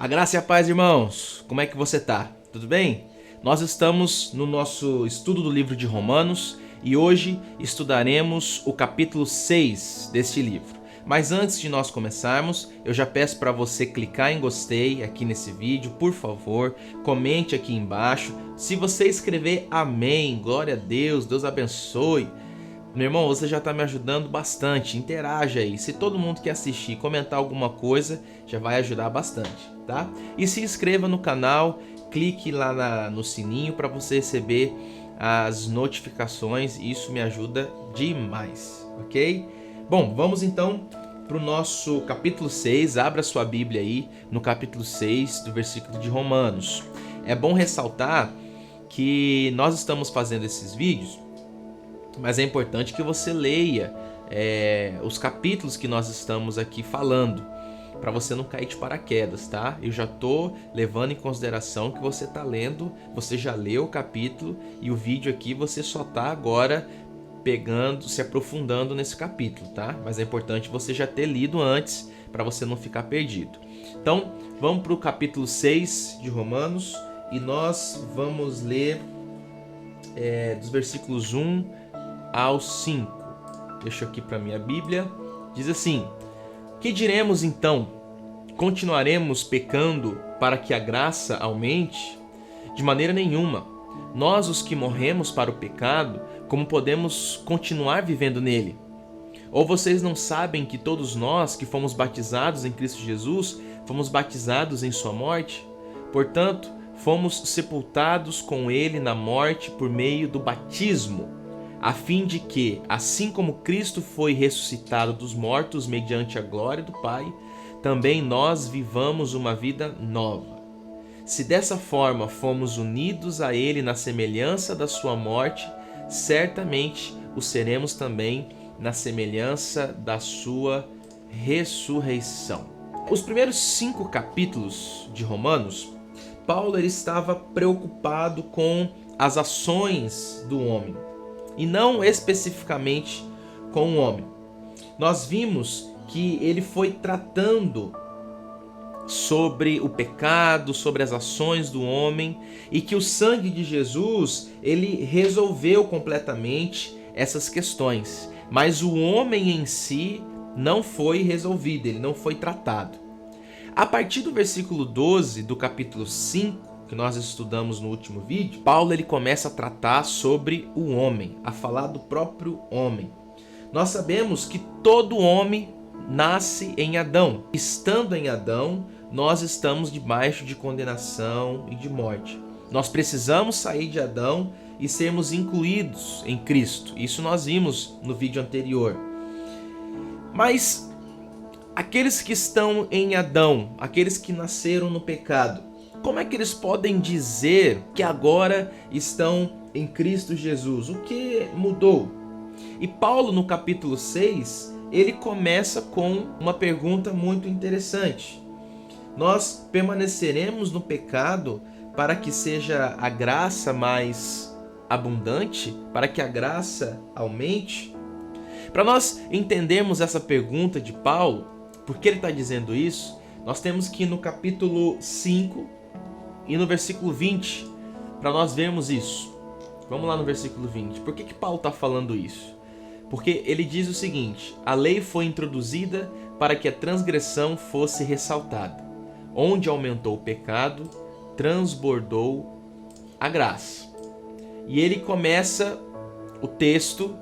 A graça e a paz, irmãos. Como é que você tá? Tudo bem? Nós estamos no nosso estudo do livro de Romanos e hoje estudaremos o capítulo 6 deste livro. Mas antes de nós começarmos, eu já peço para você clicar em gostei aqui nesse vídeo, por favor, comente aqui embaixo. Se você escrever amém, glória a Deus, Deus abençoe, meu irmão, você já está me ajudando bastante. Interaja aí. Se todo mundo que assistir comentar alguma coisa, já vai ajudar bastante, tá? E se inscreva no canal, clique lá no sininho para você receber as notificações. Isso me ajuda demais, ok? Bom, vamos então para o nosso capítulo 6. Abra sua Bíblia aí no capítulo 6 do versículo de Romanos. É bom ressaltar que nós estamos fazendo esses vídeos, mas é importante que você leia os capítulos que nós estamos aqui falando, para você não cair de paraquedas, tá? Eu já tô levando em consideração que você tá lendo, você já leu o capítulo e o vídeo aqui você só tá agora pegando, se aprofundando nesse capítulo, tá? Mas é importante você já ter lido antes, para você não ficar perdido. Então, vamos para o capítulo 6 de Romanos e nós vamos ler dos versículos 1 ao 5. Deixa aqui para minha Bíblia. Diz assim: que diremos então? Continuaremos pecando para que a graça aumente? De maneira nenhuma. Nós, os que morremos para o pecado, como podemos continuar vivendo nele? Ou vocês não sabem que todos nós que fomos batizados em Cristo Jesus, fomos batizados em sua morte? Portanto, fomos sepultados com ele na morte por meio do batismo, a fim de que, assim como Cristo foi ressuscitado dos mortos mediante a glória do Pai, também nós vivamos uma vida nova. Se dessa forma fomos unidos a Ele na semelhança da sua morte, certamente o seremos também na semelhança da sua ressurreição. Os primeiros 5 capítulos de Romanos, Paulo ele estava preocupado com as ações do homem, e não especificamente com o homem. Nós vimos que ele foi tratando sobre o pecado, sobre as ações do homem, e que o sangue de Jesus, ele resolveu completamente essas questões. Mas o homem em si não foi resolvido, ele não foi tratado. A partir do versículo 12 do capítulo 5, que nós estudamos no último vídeo, Paulo ele começa a tratar sobre o homem, a falar do próprio homem. Nós sabemos que todo homem nasce em Adão. Estando em Adão, nós estamos debaixo de condenação e de morte. Nós precisamos sair de Adão e sermos incluídos em Cristo. Isso nós vimos no vídeo anterior. Mas aqueles que estão em Adão, aqueles que nasceram no pecado, como é que eles podem dizer que agora estão em Cristo Jesus? O que mudou? E Paulo, no capítulo 6, ele começa com uma pergunta muito interessante. Nós permaneceremos no pecado para que seja a graça mais abundante? Para que a graça aumente? Para nós entendermos essa pergunta de Paulo, por que ele está dizendo isso, nós temos que ir no capítulo 5, e no versículo 20, para nós vermos isso. Vamos lá no versículo 20. Por que Paulo está falando isso? Porque ele diz o seguinte: a lei foi introduzida para que a transgressão fosse ressaltada. Onde aumentou o pecado, transbordou a graça. E ele começa o texto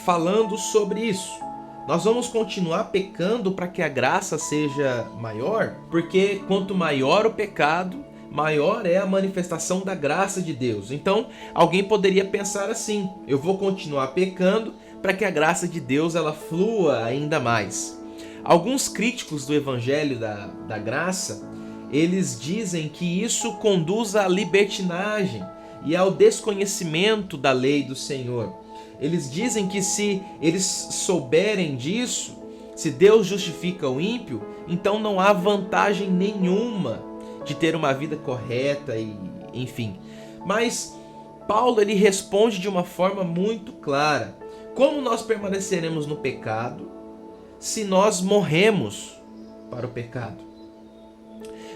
falando sobre isso. Nós vamos continuar pecando para que a graça seja maior, porque quanto maior o pecado, maior é a manifestação da graça de Deus. Então, alguém poderia pensar assim: eu vou continuar pecando para que a graça de Deus ela flua ainda mais. Alguns críticos do Evangelho da Graça, eles dizem que isso conduz à libertinagem e ao desconhecimento da lei do Senhor. Eles dizem que se eles souberem disso, se Deus justifica o ímpio, então não há vantagem nenhuma de ter uma vida correta e enfim. Mas Paulo ele responde de uma forma muito clara: como nós permaneceremos no pecado se nós morremos para o pecado?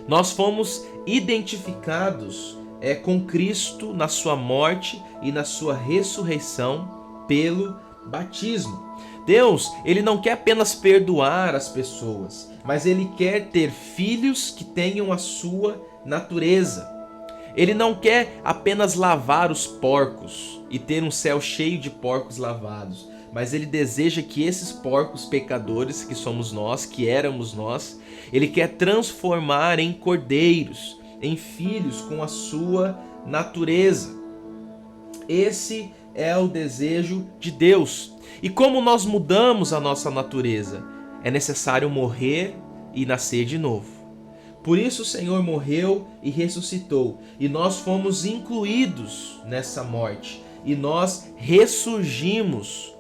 Nós fomos identificados com Cristo na sua morte e na sua ressurreição pelo batismo. Deus, ele não quer apenas perdoar as pessoas, mas ele quer ter filhos que tenham a sua natureza. Ele não quer apenas lavar os porcos e ter um céu cheio de porcos lavados, mas ele deseja que esses porcos pecadores, que somos nós, que éramos nós, ele quer transformar em cordeiros, em filhos com a sua natureza. Esse é o desejo de Deus. E como nós mudamos a nossa natureza? É necessário morrer e nascer de novo. Por isso o Senhor morreu e ressuscitou, e nós fomos incluídos nessa morte, e nós ressurgimos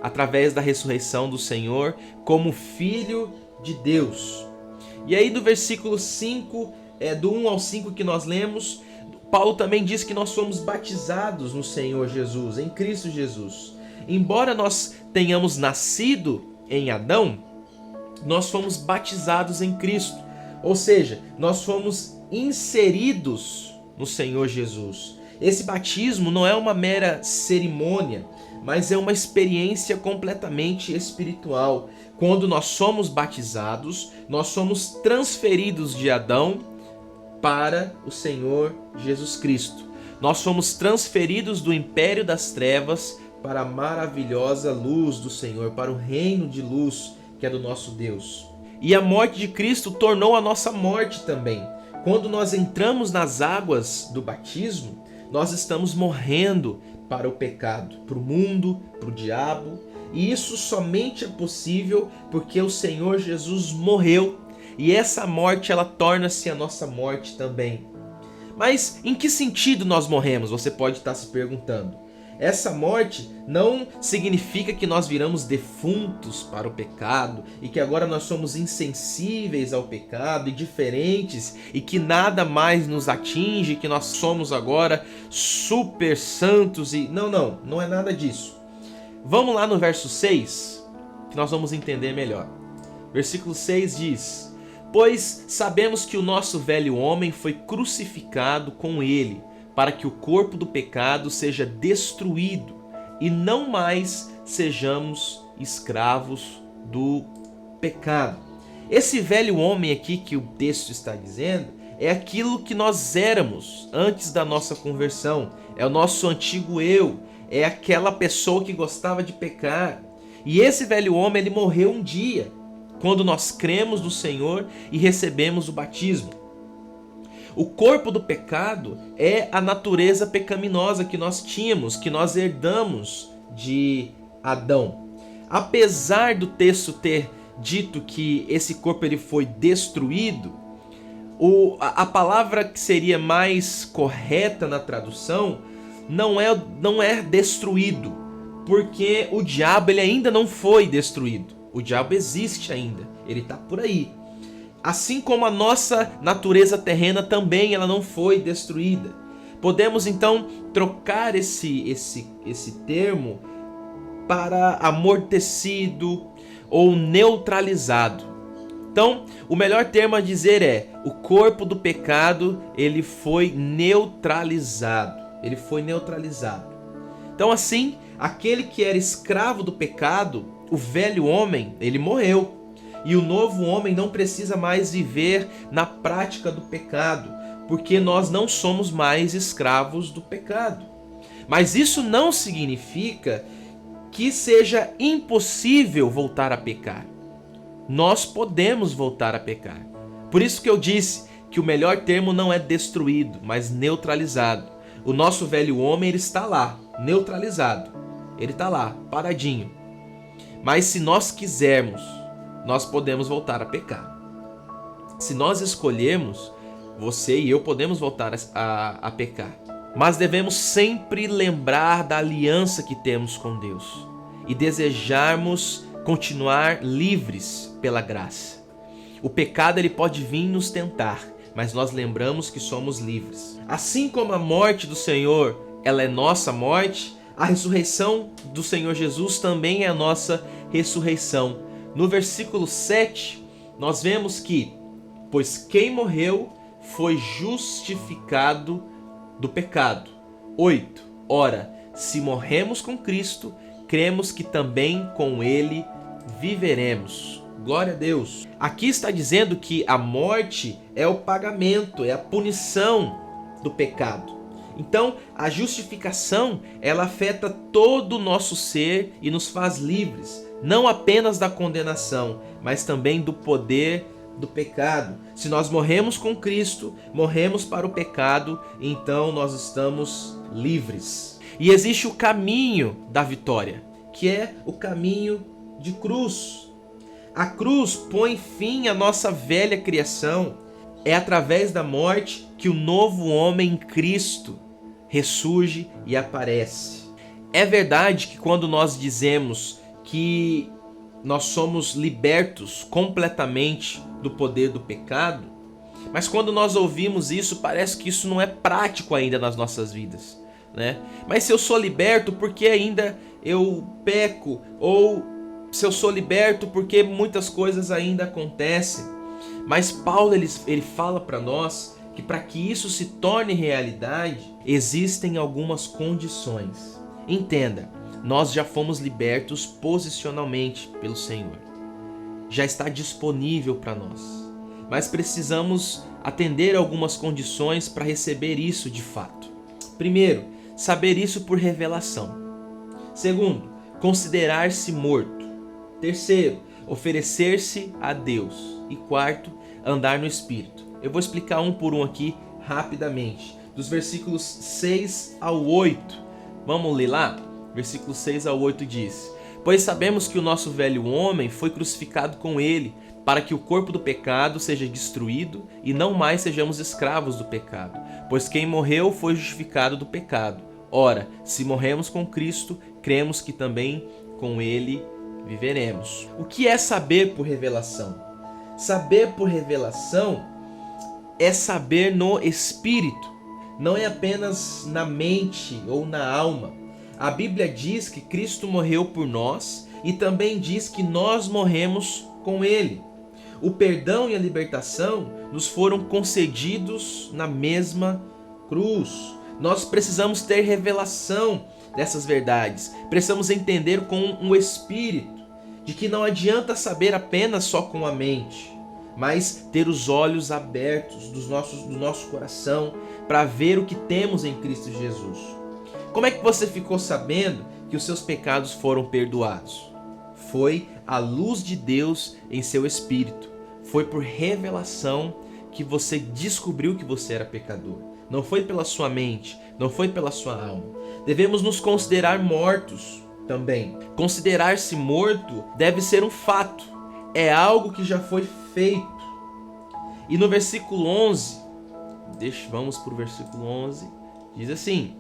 através da ressurreição do Senhor como Filho de Deus. E aí do versículo 5, do 1 ao 5 que nós lemos, Paulo também diz que nós fomos batizados no Senhor Jesus, em Cristo Jesus. Embora nós tenhamos nascido em Adão, nós fomos batizados em Cristo. Ou seja, nós fomos inseridos no Senhor Jesus. Esse batismo não é uma mera cerimônia, mas é uma experiência completamente espiritual. Quando nós somos batizados, nós somos transferidos de Adão para o Senhor Jesus Cristo. Nós fomos transferidos do império das trevas para a maravilhosa luz do Senhor, para o reino de luz que é do nosso Deus. E a morte de Cristo tornou a nossa morte também. Quando nós entramos nas águas do batismo, nós estamos morrendo para o pecado, para o mundo, para o diabo. E isso somente é possível porque o Senhor Jesus morreu. E essa morte, ela torna-se a nossa morte também. Mas em que sentido nós morremos? Você pode estar se perguntando. Essa morte não significa que nós viramos defuntos para o pecado e que agora nós somos insensíveis ao pecado e diferentes e que nada mais nos atinge, que nós somos agora super santos e... Não é nada disso. Vamos lá no verso 6, que nós vamos entender melhor. Versículo 6 diz: Pois sabemos que o nosso velho homem foi crucificado com ele, para que o corpo do pecado seja destruído e não mais sejamos escravos do pecado. Esse velho homem aqui que o texto está dizendo é aquilo que nós éramos antes da nossa conversão, é o nosso antigo eu, é aquela pessoa que gostava de pecar. E esse velho homem, ele morreu um dia, quando nós cremos no Senhor e recebemos o batismo. O corpo do pecado é a natureza pecaminosa que nós tínhamos, que nós herdamos de Adão. Apesar do texto ter dito que esse corpo ele foi destruído, a palavra que seria mais correta na tradução não é destruído, porque o diabo ele ainda não foi destruído. O diabo existe ainda, ele está por aí. Assim como a nossa natureza terrena também ela não foi destruída. Podemos então trocar esse termo para amortecido ou neutralizado. Então, o melhor termo a dizer é: o corpo do pecado ele foi neutralizado. Ele foi neutralizado. Então, assim, aquele que era escravo do pecado, o velho homem, ele morreu. E o novo homem não precisa mais viver na prática do pecado, porque nós não somos mais escravos do pecado. Mas isso não significa que seja impossível voltar a pecar. Nós podemos voltar a pecar. Por isso que eu disse que o melhor termo não é destruído, mas neutralizado. O nosso velho homem ele está lá, neutralizado. Ele está lá, paradinho. Mas se nós quisermos, nós podemos voltar a pecar. Se nós escolhermos, você e eu podemos voltar a pecar. Mas devemos sempre lembrar da aliança que temos com Deus e desejarmos continuar livres pela graça. O pecado ele pode vir nos tentar, mas nós lembramos que somos livres. Assim como a morte do Senhor ela é nossa morte, a ressurreição do Senhor Jesus também é a nossa ressurreição. No versículo 7, nós vemos que pois quem morreu foi justificado do pecado. 8. Ora, se morremos com Cristo, cremos que também com Ele viveremos. Glória a Deus. Aqui está dizendo que a morte é o pagamento, é a punição do pecado. Então, a justificação, ela afeta todo o nosso ser e nos faz livres, não apenas da condenação, mas também do poder do pecado. Se nós morremos com Cristo, morremos para o pecado, então nós estamos livres. E existe o caminho da vitória, que é o caminho de cruz. A cruz põe fim à nossa velha criação. É através da morte que o novo homem em Cristo ressurge e aparece. É verdade que quando nós dizemos que nós somos libertos completamente do poder do pecado, mas quando nós ouvimos isso, parece que isso não é prático ainda nas nossas vidas, né? Mas se eu sou liberto, por que ainda eu peco? Ou se eu sou liberto, porque muitas coisas ainda acontecem? Mas Paulo ele fala para nós que para que isso se torne realidade, existem algumas condições. Entenda, nós já fomos libertos posicionalmente pelo Senhor. Já está disponível para nós. Mas precisamos atender a algumas condições para receber isso de fato. Primeiro, saber isso por revelação. Segundo, considerar-se morto. Terceiro, oferecer-se a Deus. E quarto, andar no Espírito. Eu vou explicar um por um aqui rapidamente. Dos versículos 6 ao 8. Vamos ler lá? Versículo 6 ao 8 diz: Pois sabemos que o nosso velho homem foi crucificado com ele, para que o corpo do pecado seja destruído e não mais sejamos escravos do pecado. Pois quem morreu foi justificado do pecado. Ora, se morremos com Cristo, cremos que também com ele viveremos. O que é saber por revelação? Saber por revelação é saber no Espírito, não é apenas na mente ou na alma. A Bíblia diz que Cristo morreu por nós e também diz que nós morremos com Ele. O perdão e a libertação nos foram concedidos na mesma cruz. Nós precisamos ter revelação dessas verdades. Precisamos entender com o Espírito de que não adianta saber apenas só com a mente, mas ter os olhos abertos do nosso coração para ver o que temos em Cristo Jesus. Como é que você ficou sabendo que os seus pecados foram perdoados? Foi a luz de Deus em seu espírito. Foi por revelação que você descobriu que você era pecador. Não foi pela sua mente, não foi pela sua alma. Devemos nos considerar mortos também. Considerar-se morto deve ser um fato. É algo que já foi feito. E no versículo 11, vamos para o versículo 11, diz assim: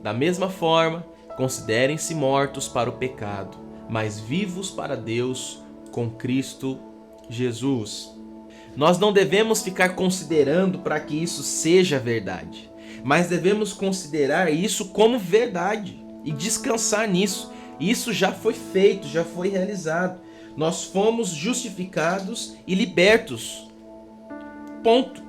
Da mesma forma, considerem-se mortos para o pecado, mas vivos para Deus com Cristo Jesus. Nós não devemos ficar considerando para que isso seja verdade, mas devemos considerar isso como verdade e descansar nisso. Isso já foi feito, já foi realizado. Nós fomos justificados e libertos. Ponto.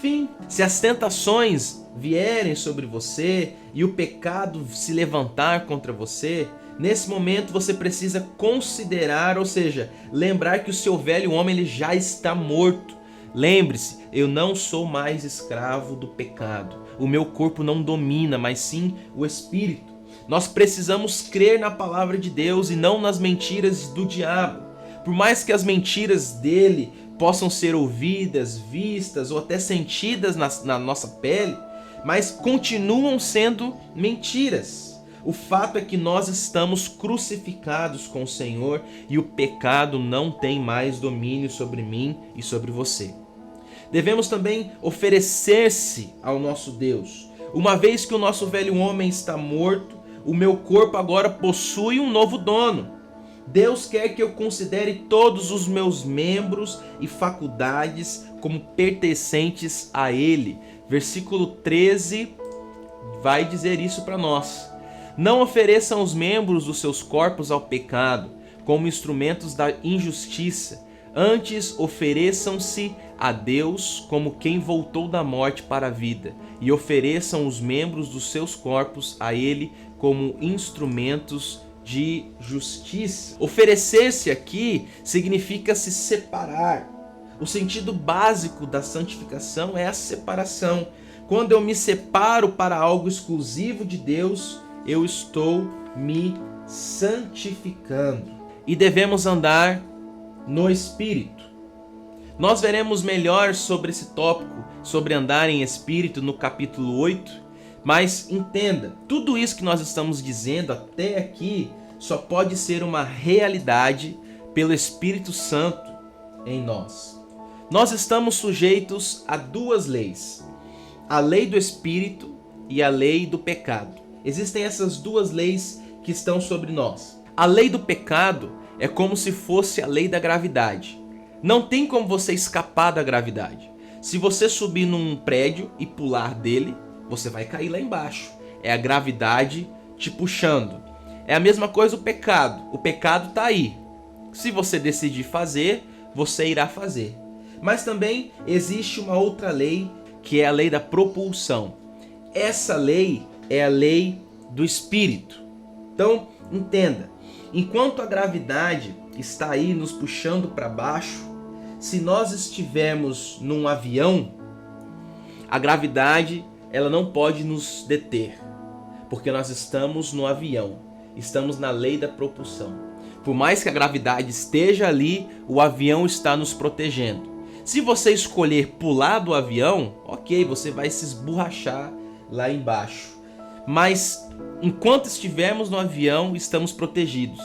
Fim. Se as tentações vierem sobre você e o pecado se levantar contra você, nesse momento você precisa considerar, ou seja, lembrar que o seu velho homem ele já está morto. Lembre-se, eu não sou mais escravo do pecado. O meu corpo não domina, mas sim o Espírito. Nós precisamos crer na palavra de Deus e não nas mentiras do diabo. Por mais que as mentiras dele possam ser ouvidas, vistas ou até sentidas na nossa pele, mas continuam sendo mentiras. O fato é que nós estamos crucificados com o Senhor e o pecado não tem mais domínio sobre mim e sobre você. Devemos também oferecer-se ao nosso Deus. Uma vez que o nosso velho homem está morto, o meu corpo agora possui um novo dono. Deus quer que eu considere todos os meus membros e faculdades como pertencentes a Ele. Versículo 13 vai dizer isso para nós. Não ofereçam os membros dos seus corpos ao pecado, como instrumentos da injustiça. Antes, ofereçam-se a Deus como quem voltou da morte para a vida, e ofereçam os membros dos seus corpos a Ele como instrumentos de justiça. Oferecer-se aqui significa se separar. O sentido básico da santificação é a separação. Quando eu me separo para algo exclusivo de Deus, eu estou me santificando. E devemos andar no Espírito. Nós veremos melhor sobre esse tópico, sobre andar em Espírito, no capítulo 8. Mas entenda, tudo isso que nós estamos dizendo até aqui só pode ser uma realidade pelo Espírito Santo em nós. Nós estamos sujeitos a duas leis: a lei do Espírito e a lei do pecado. Existem essas duas leis que estão sobre nós. A lei do pecado é como se fosse a lei da gravidade. Não tem como você escapar da gravidade. Se você subir num prédio e pular dele, você vai cair lá embaixo. É a gravidade te puxando. É a mesma coisa o pecado. O pecado está aí. Se você decidir fazer, você irá fazer. Mas também existe uma outra lei, que é a lei da propulsão. Essa lei é a lei do Espírito. Então, entenda, enquanto a gravidade está aí nos puxando para baixo, se nós estivermos num avião, a gravidade ela não pode nos deter, porque nós estamos no avião, estamos na lei da propulsão. Por mais que a gravidade esteja ali, o avião está nos protegendo. Se você escolher pular do avião, ok, você vai se esborrachar lá embaixo. Mas enquanto estivermos no avião, estamos protegidos.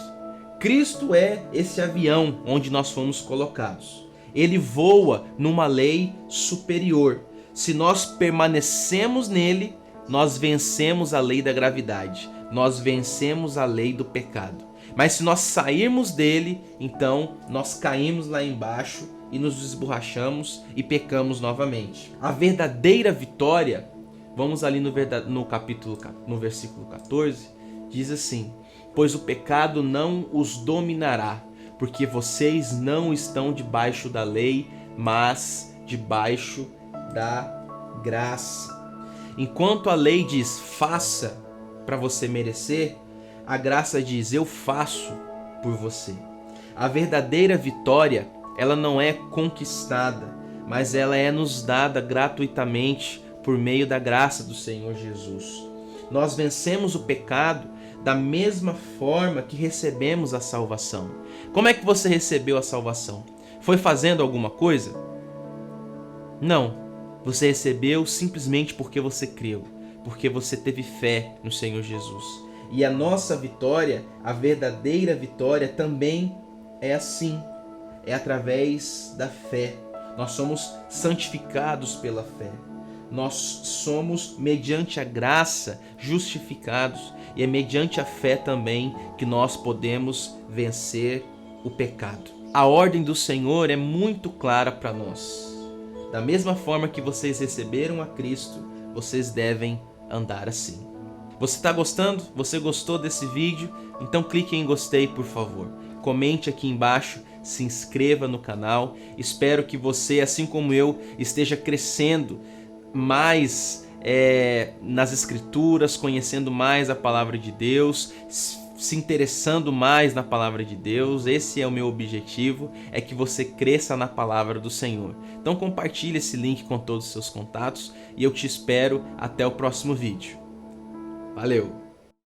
Cristo é esse avião onde nós fomos colocados. Ele voa numa lei superior. Se nós permanecemos nele, nós vencemos a lei da gravidade. Nós vencemos a lei do pecado. Mas se nós sairmos dele, então nós caímos lá embaixo e nos esborrachamos e pecamos novamente. A verdadeira vitória, vamos ali no versículo 14, diz assim: pois o pecado não os dominará, porque vocês não estão debaixo da lei, mas debaixo da graça. Enquanto a lei diz faça para você merecer, a graça diz eu faço por você. A verdadeira vitória, ela não é conquistada, mas ela é nos dada gratuitamente por meio da graça do Senhor Jesus. Nós vencemos o pecado da mesma forma que recebemos a salvação. Como é que você recebeu a salvação? Foi fazendo alguma coisa? Não. Você recebeu simplesmente porque você creu, porque você teve fé no Senhor Jesus. E a nossa vitória, a verdadeira vitória, também é assim. É através da fé. Nós somos santificados pela fé. Nós somos, mediante a graça, justificados. E é mediante a fé também que nós podemos vencer o pecado. A ordem do Senhor é muito clara para nós. Da mesma forma que vocês receberam a Cristo, vocês devem andar assim. Você está gostando? Você gostou desse vídeo? Então clique em gostei, por favor. Comente aqui embaixo, se inscreva no canal. Espero que você, assim como eu, esteja crescendo mais nas Escrituras, conhecendo mais a Palavra de Deus, se interessando mais na Palavra de Deus. Esse é o meu objetivo, é que você cresça na Palavra do Senhor. Então compartilhe esse link com todos os seus contatos e eu te espero até o próximo vídeo. Valeu!